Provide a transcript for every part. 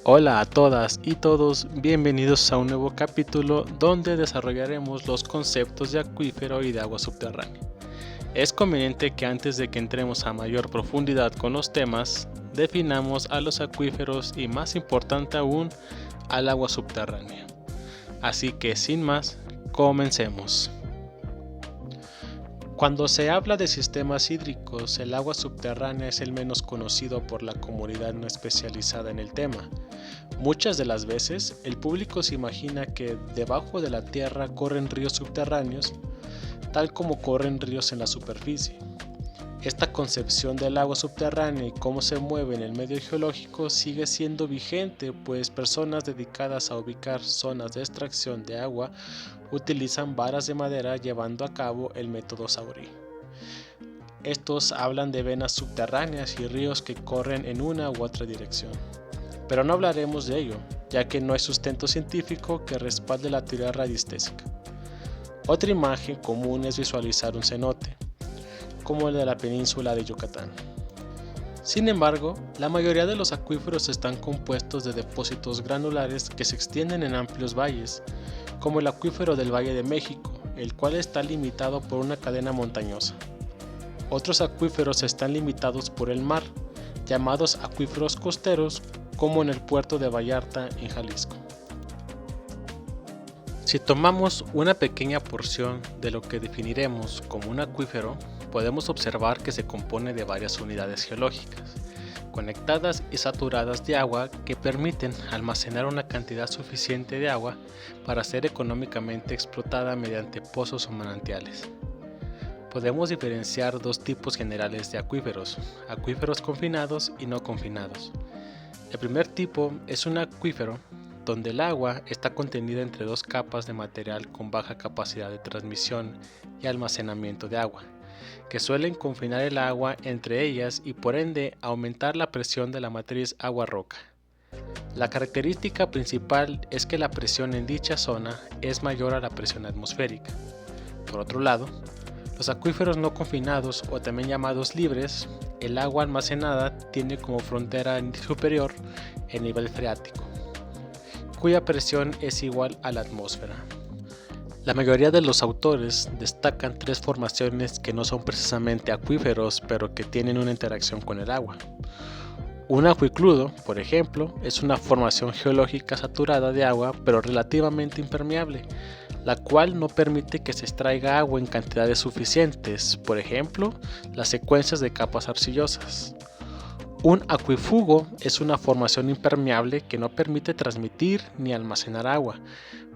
Hola a todas y todos, bienvenidos a un nuevo capítulo donde desarrollaremos los conceptos de acuífero y de agua subterránea. Es conveniente que antes de que entremos a mayor profundidad con los temas, definamos a los acuíferos y, más importante aún, al agua subterránea. Así que sin más, comencemos. Cuando se habla de sistemas hídricos, el agua subterránea es el menos conocido por la comunidad no especializada en el tema. Muchas de las veces, el público se imagina que debajo de la tierra corren ríos subterráneos, tal como corren ríos en la superficie. Esta concepción del agua subterránea y cómo se mueve en el medio geológico sigue siendo vigente, pues personas dedicadas a ubicar zonas de extracción de agua utilizan varas de madera llevando a cabo el método Saury. Estos hablan de venas subterráneas y ríos que corren en una u otra dirección. Pero no hablaremos de ello, ya que no hay sustento científico que respalde la teoría radiestésica. Otra imagen común es visualizar un cenote, como el de la península de Yucatán. Sin embargo, la mayoría de los acuíferos están compuestos de depósitos granulares que se extienden en amplios valles, como el acuífero del Valle de México, el cual está limitado por una cadena montañosa. Otros acuíferos están limitados por el mar, llamados acuíferos costeros, como en el puerto de Vallarta, en Jalisco. Si tomamos una pequeña porción de lo que definiremos como un acuífero, podemos observar que se compone de varias unidades geológicas, conectadas y saturadas de agua que permiten almacenar una cantidad suficiente de agua para ser económicamente explotada mediante pozos o manantiales. Podemos diferenciar dos tipos generales de acuíferos confinados y no confinados. El primer tipo es un acuífero donde el agua está contenida entre dos capas de material con baja capacidad de transmisión y almacenamiento de agua, que suelen confinar el agua entre ellas y por ende aumentar la presión de la matriz agua-roca. La característica principal es que la presión en dicha zona es mayor a la presión atmosférica. Por otro lado, los acuíferos no confinados, o también llamados libres, el agua almacenada tiene como frontera superior el nivel freático, cuya presión es igual a la atmósfera. La mayoría de los autores destacan tres formaciones que no son precisamente acuíferos, pero que tienen una interacción con el agua. Un acuicludo, por ejemplo, es una formación geológica saturada de agua, pero relativamente impermeable, la cual no permite que se extraiga agua en cantidades suficientes, por ejemplo, las secuencias de capas arcillosas. Un acuífugo es una formación impermeable que no permite transmitir ni almacenar agua.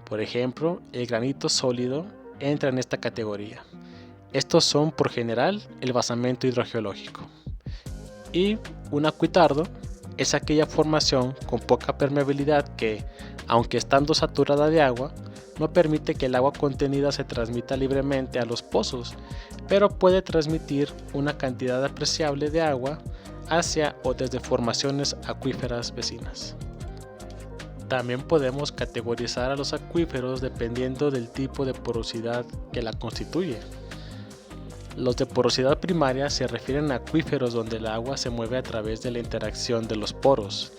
Por ejemplo, el granito sólido entra en esta categoría. Estos son, por general, el basamento hidrogeológico. Y un acuitardo es aquella formación con poca permeabilidad que, aunque estando saturada de agua, no permite que el agua contenida se transmita libremente a los pozos, pero puede transmitir una cantidad apreciable de agua hacia o desde formaciones acuíferas vecinas. También podemos categorizar a los acuíferos dependiendo del tipo de porosidad que la constituye. Los de porosidad primaria se refieren a acuíferos donde el agua se mueve a través de la interacción de los poros,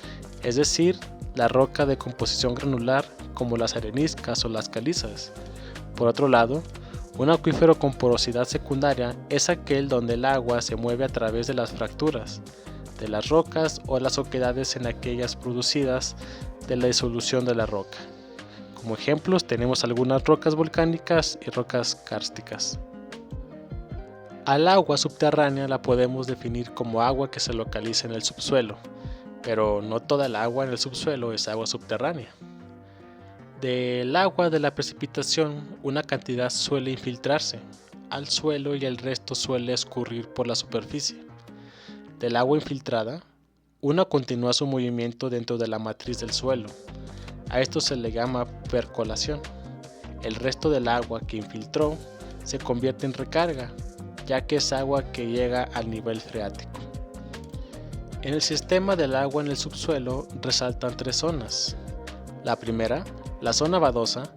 es decir, la roca de composición granular como las areniscas o las calizas. Por otro lado, un acuífero con porosidad secundaria es aquel donde el agua se mueve a través de las fracturas de las rocas o las oquedades en aquellas producidas de la disolución de la roca. Como ejemplos tenemos algunas rocas volcánicas y rocas kársticas. Al agua subterránea la podemos definir como agua que se localiza en el subsuelo, pero no toda el agua en el subsuelo es agua subterránea. Del agua de la precipitación, una cantidad suele infiltrarse al suelo y el resto suele escurrir por la superficie. Del agua infiltrada, una continúa su movimiento dentro de la matriz del suelo. A esto se le llama percolación. El resto del agua que infiltró se convierte en recarga, ya que es agua que llega al nivel freático. En el sistema del agua en el subsuelo resaltan tres zonas. La primera, la zona badosa,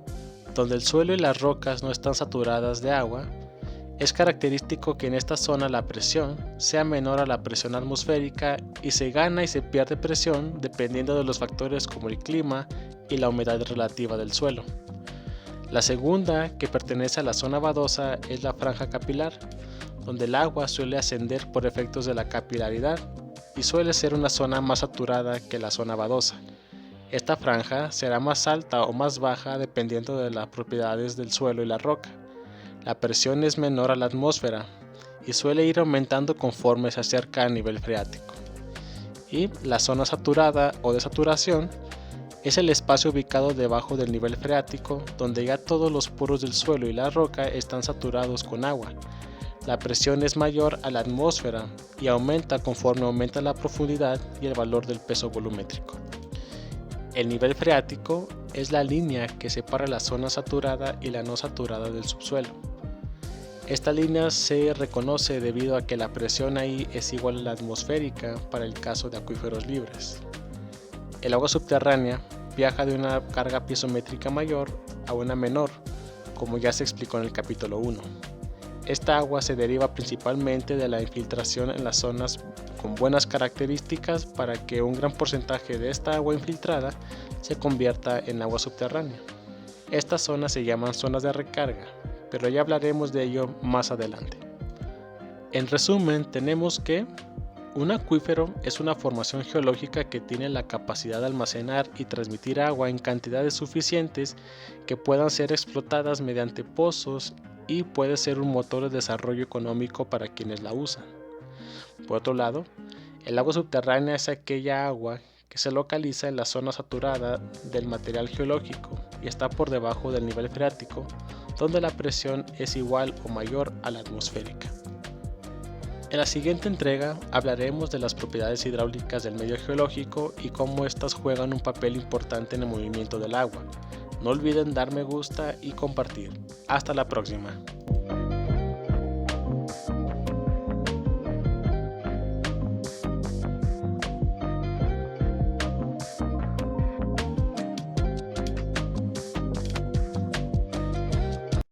donde el suelo y las rocas no están saturadas de agua. Es característico que en esta zona la presión sea menor a la presión atmosférica y se gana y se pierde presión dependiendo de los factores como el clima y la humedad relativa del suelo. La segunda, que pertenece a la zona badosa, es la franja capilar, donde el agua suele ascender por efectos de la capilaridad y suele ser una zona más saturada que la zona badosa. Esta franja será más alta o más baja dependiendo de las propiedades del suelo y la roca. La presión es menor a la atmósfera y suele ir aumentando conforme se acerca al nivel freático. Y la zona saturada o de saturación es el espacio ubicado debajo del nivel freático donde ya todos los poros del suelo y la roca están saturados con agua. La presión es mayor a la atmósfera y aumenta conforme aumenta la profundidad y el valor del peso volumétrico. El nivel freático es la línea que separa la zona saturada y la no saturada del subsuelo. Esta línea se reconoce debido a que la presión ahí es igual a la atmosférica para el caso de acuíferos libres. El agua subterránea viaja de una carga piezométrica mayor a una menor, como ya se explicó en el capítulo 1. Esta agua se deriva principalmente de la infiltración en las zonas con buenas características para que un gran porcentaje de esta agua infiltrada se convierta en agua subterránea. Estas zonas se llaman zonas de recarga, pero ya hablaremos de ello más adelante. En resumen, tenemos que un acuífero es una formación geológica que tiene la capacidad de almacenar y transmitir agua en cantidades suficientes que puedan ser explotadas mediante pozos y puede ser un motor de desarrollo económico para quienes la usan. Por otro lado, el agua subterránea es aquella agua que se localiza en la zona saturada del material geológico y está por debajo del nivel freático, donde la presión es igual o mayor a la atmosférica. En la siguiente entrega hablaremos de las propiedades hidráulicas del medio geológico y cómo éstas juegan un papel importante en el movimiento del agua. No olviden dar me gusta y compartir. Hasta la próxima.